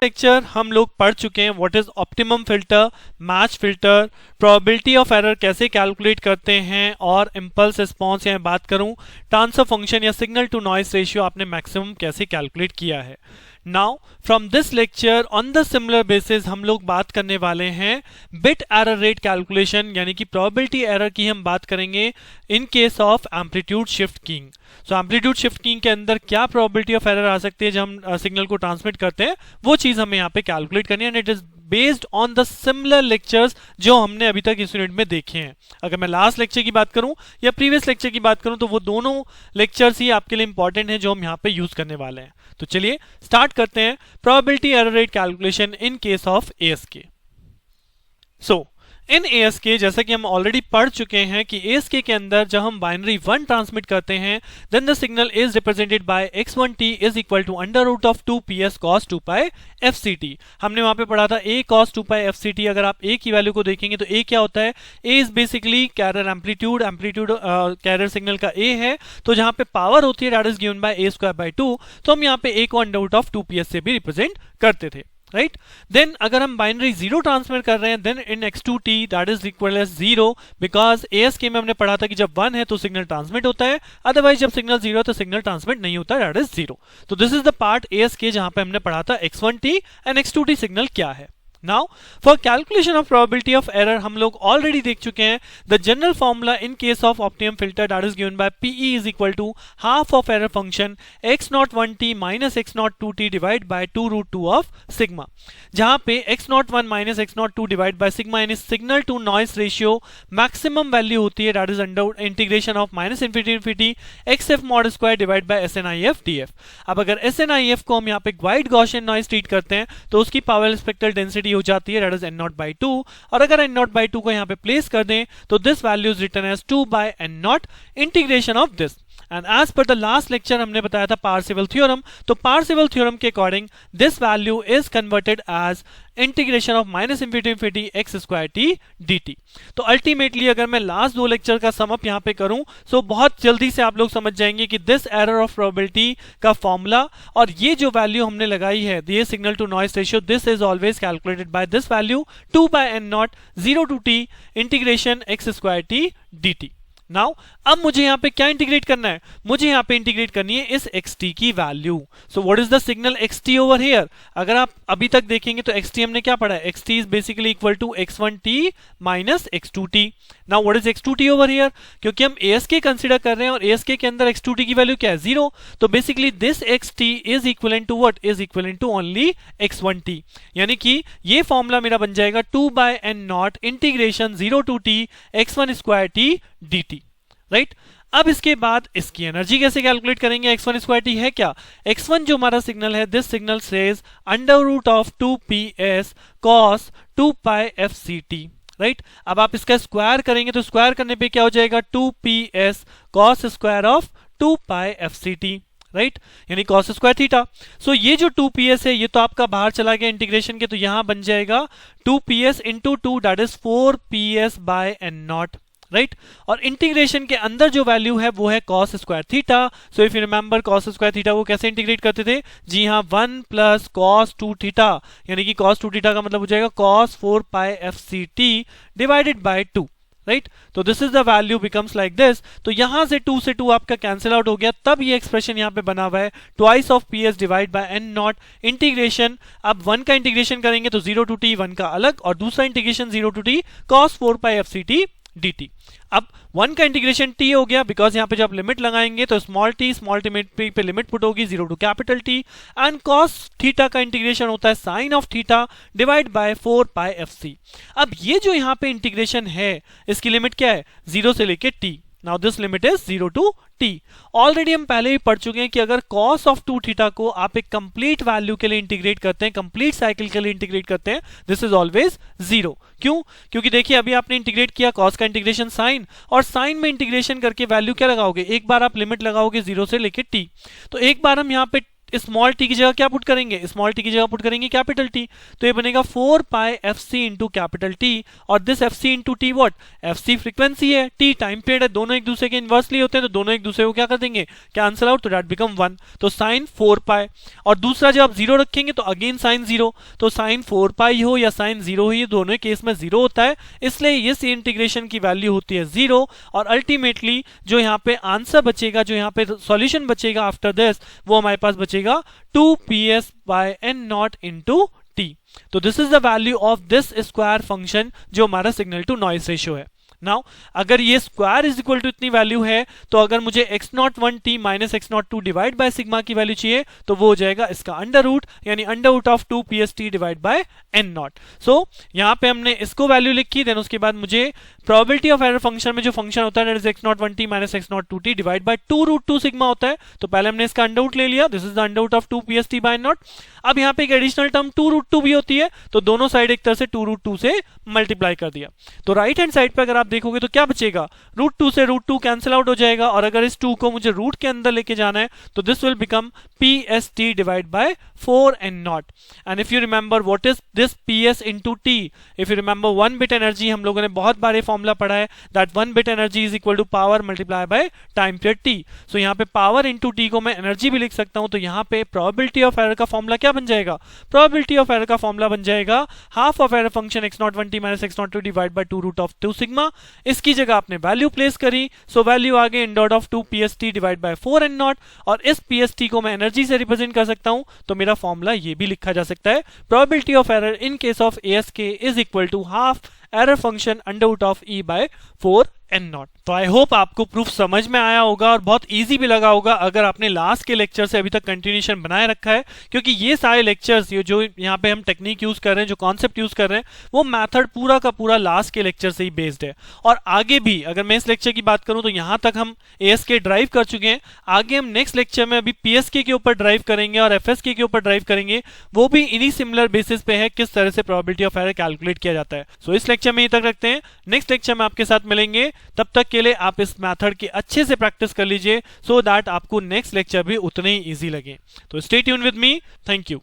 Lecture हम लोग पढ़ चुके हैं what is optimum filter, match filter, probability of error कैसे कैलकुलेट करते हैं, और इंपल्स रिस्पॉन्स या बात करूं ट्रांसफर फंक्शन या सिग्नल टू नॉइस रेशियो आपने मैक्सिमम कैसे कैलकुलेट किया है। Now from this lecture on the similar basis हम लोग बात करने वाले हैं बिट एरर रेट कैलकुलेशन, यानी कि प्रोबेबिलिटी एरर की हम बात करेंगे इन case of amplitude shift keying. So amplitude shift keying के अंदर क्या प्रोबेबिलिटी ऑफ एरर आ सकती है जब हम सिग्नल को ट्रांसमिट करते हैं, वो चीज हमें यहाँ पे कैलकुलेट करनी है, and it is based on the similar lectures जो हमने अभी तक इस यूनिट में देखे हैं। अगर मैं लास्ट लेक्चर की बात करूं या प्रीवियस लेक्चर की बात करूं तो वो दोनों लेक्चर्स ही आपके लिए इंपॉर्टेंट हैं जो हम यहाँ पे यूज करने वाले हैं। तो चलिए स्टार्ट करते हैं probability error rate calculation in case of ASK। So in ASK जैसा कि हम ऑलरेडी पढ़ चुके हैं कि ASK के अंदर जब हम बाइनरी 1 ट्रांसमिट करते हैं then the signal is represented by x1t is equal to under root of 2ps cos 2pi fct। हमने वहां पे पढ़ा था a cos 2pi fct। अगर आप a की वैल्यू को देखेंगे तो a क्या होता है, a is basically carrier amplitude carrier signal का a है, तो जहां पे पावर होती है that is given bye a²/2, तो हम यहाँ पे a को अंडर रूट ऑफ 2ps से भी रिप्रेजेंट करते थे, राइट। देन अगर हम बाइनरी 0 ट्रांसफर कर रहे हैं then in x2t that is equal as 0, because ASK में हमने पढ़ा था कि जब 1 है तो सिग्नल ट्रांसमिट होता है, अदरवाइज जब सिग्नल 0 है तो सिग्नल ट्रांसमिट नहीं होता, दैट इज 0। तो this is the part ASK जहां पे हमने पढ़ा था x1t एंड x2t सिग्नल क्या है। Now for calculation of probability of error हम लोग ऑलरेडी देख चुके हैं the general formula in case of optimum filter that is given by PE is equal to half of error function x01t minus x02t divide by 2√2 of sigma, जहां पे x01 minus x02 divide by sigma यानी signal to noise ratio maximum value होती है that is under integration of minus infinity xf mod square divide by SNIF df। अब अगर SNIF को हम यहाँ पे वाइड गॉसियन नॉइस ट्रीट करते हैं तो उसकी पावर स्पेक्ट्रल डेंसिटी हो जाती है दैट इज n0/2, और अगर n0/2 को यहाँ पे प्लेस कर दें तो this value is written as 2/n0 integration of this. And as per the last lecture हमने बताया था पार्सेवल थ्योरम, तो पार्सेवल थ्योरम के according this value is converted as integration of minus infinity x² dt। तो ultimately अगर मैं last 2 lecture का sum up यहाँ पे करूं सो बहुत जल्दी से आप लोग समझ जाएंगे कि दिस एरर ऑफ प्रोबेबिलिटी का फॉर्मूला और ये जो वैल्यू हमने लगाई है ये signal to noise ratio this is always calculated by this value 2/n0 0 to t integration x² dt। Now अब मुझे यहाँ पे क्या इंटीग्रेट करना है, मुझे यहाँ पे इंटीग्रेट करनी है इस xt की value. So what is the signal xt over here, अगर आप अभी तक देखेंगे तो xt हमने क्या पढ़ा है, xt is basically equal to x1t minus x2t। Now what is x2t over here, क्योंकि हम ASK कंसीडर कर रहे हैं और ASK के अंदर x2t की वैल्यू क्या है 0, तो basically this xt is equivalent to what, is equivalent to only x1t, यानी कि ये फॉर्मूला मेरा बन जाएगा 2/n0 integration 0 to t x1² dt, right. अब इसके बाद इसकी एनर्जी कैसे कैलकुलेट करेंगे, x1² है क्या, x1 जो हमारा सिग्नल है this signal says under root of 2ps cos 2pi fct, right. अब आप इसका स्क्वायर करेंगे तो स्क्वायर करने पे क्या हो जाएगा 2ps cos square of 2pi fct, right, यानी cos स्क्वायर थीटा। सो ये जो 2ps है ये तो आपका बाहर चला गया इंटीग्रेशन के, तो यहां बन जाएगा 2ps into 2 that is 4ps/n0, right. और इंटीग्रेशन के अंदर जो वैल्यू है वो है cos square theta. So if you remember cos square theta को कैसे इंटीग्रेट करते थे, जी हाँ 1 प्लस cos 2 थीटा, यानी कि cos 2 थीटा का मतलब हो जाएगा cos 4pi fct divided by 2, right. तो this is the value becomes like this. तो यहां से 2 से 2 आपका कैंसिल आउट हो गया, तब ये एक्सप्रेशन यहां पे बना हुआ है twice of ps divide by n0 integration. अब 1 का इंटीग्रेशन करेंगे तो 0 to t 1 का अलग, और दूसरा integration 0 to t cos 4pi fct dt। अब 1 का इंटीग्रेशन t हो गया बिकॉज यहां पे जब लिमिट लगाएंगे तो स्मॉल t पे लिमिट पुट होगी 0 to capital T, and cos theta का इंटीग्रेशन होता है sin of theta divide by 4pi fc। अब ये जो यहां पे इंटीग्रेशन है इसकी लिमिट क्या है 0 से लेके t, now this limit is 0 to t। Already हम पहले ही पढ़ चुके हैं कि अगर cos ऑफ 2 थीटा को आप एक कंप्लीट वैल्यू के लिए इंटीग्रेट करते हैं, कंप्लीट साइकिल के लिए इंटीग्रेट करते हैं, दिस इज ऑलवेज 0। क्यों, क्योंकि देखिए अभी आपने इंटीग्रेट किया cos का इंटीग्रेशन sin, और sin में इंटीग्रेशन करके वैल्यू क्या लगाओगे, एक बार आप लिमिट लगाओगे 0 से लेके t, तो एक बार हम यहाँ पे स्मॉल टी की जगह क्या पुट करेंगे, स्मॉल टी की जगह पुट करेंगे कैपिटल टी, तो ये बनेगा 4 pi F C into capital T, और this F C into T what, F C frequency है, टी टाइम पीरियड है, दोनों एक दूसरे के इनवर्सली होते हैं, तो दोनों एक दूसरे को क्या कर देंगे, कैंसिल आउट, तो दैट बिकम 1, तो साइन 4 पाई, और दूसरा जब आप जीरो रखेंगे तो अगेन साइन जीरो, तो साइन 4 पाई हो या साइन जीरो ही, दोनों केस में जीरो होता है, इसलिए इस इंटीग्रेशन की वैल्यू होती है जीरो, और अल्टीमेटली जो यहाँ पे आंसर बचेगा, जो यहाँ पे सॉल्यूशन बचेगा आफ्टर दिस, वो हमारे पास बचेगा 2ps by n naught into t. तो this is the value of this square function जो हमारा सिग्नल टू नॉइस रेशियो है। नाउ अगर ये स्क्वायर इज इक्वल टू इतनी वैल्यू है, तो अगर मुझे x01t minus x02 divide by sigma की वैल्यू चाहिए, तो वो हो जाएगा इसका अंडर रूट, यानी under root of 2pst divide by n naught. So यहाँ पे हमने इसको वैल्यू लिखी, देन उसके बाद मुझे प्रोबेबिलिटी ऑफ एरर फंक्शन में जो फंक्शन होता है that is x01t minus x02t divide by 2√2 sigma होता है, तो पहले हमने इसका अंडर रूट ले लिया, this is the under root of 2pst by n naught. अब यहाँ पे एक एडिशनल टर्म 2√2 भी होती है, तो दोनों साइड एक तरह से 2√2 से मल्टीप्लाई कर दिया, तो राइट हैंड साइड पे अगर आप देखोगे तो क्या बचेगा, √2 से √2 कैंसिल आउट हो जाएगा, और अगर इस 2 को मुझे रूट के अंदर लेके जाना है तो this will become pst divide by 4n naught. And if you remember what is this ps into t, if you remember 1 bit energy, हम लोगों ने बहुत बार ये फॉर्मूला पढ़ा है that 1 bit energy is equal to power multiply by time period t। So यहाँ पे पावर इनटू t को मैं एनर्जी भी लिख सकता हूं, तो यहाँ पे प्रोबेबिलिटी ऑफ एरर का फॉर्मूला क्या बन जाएगा, प्रोबेबिलिटी ऑफ एरर का फॉर्मूला बन जाएगा half of error function x01t minus x02 divide by 2√2 sigma. इसकी जगह आपने वैल्यू प्लेस करी, सो वैल्यू आ गई in dot of 2pst divide by 4n not, और इस pst को मैं एनर्जी से रिप्रेजेंट कर सकता हूं, तो मेरा फॉर्मूला ये भी लिखा जा सकता है, probability of error in case of ASK is equal to half error function under root of e by 4n naught. तो आई होप आपको प्रूफ समझ में आया होगा और बहुत इजी भी लगा होगा अगर आपने लास्ट के लेक्चर से अभी तक कंटिन्यूएशन बनाए रखा है, क्योंकि ये सारे लेक्चर्स ये जो यहाँ पे हम टेक्निक यूज कर रहे हैं, जो कॉन्सेप्ट यूज कर रहे हैं, वो मेथड पूरा का पूरा लास्ट के लेक्चर से ही बेस्ड है। और आगे भी अगर मैं इस लेक्चर की बात करूं तो यहाँ तक हम ASK ड्राइव कर चुके हैं, आगे हम नेक्स्ट लेक्चर में अभी PSK के ऊपर ड्राइव करेंगे और FSK के ऊपर ड्राइव करेंगे, वो भी इन्हीं सिमिलर बेसिस पे है किस तरह से प्रोबेबिलिटी ऑफ एरर कैलकुलेट किया जाता है। सो इस लेक्चर में यहीं तक रखते हैं, नेक्स्ट लेक्चर में आपके साथ मिलेंगे, तब तक के लिए आप इस मेथड की अच्छे से प्रैक्टिस कर लीजिए, सो दैट आपको नेक्स्ट लेक्चर भी उतने ही इजी लगे। तो stay tune with me, thank you.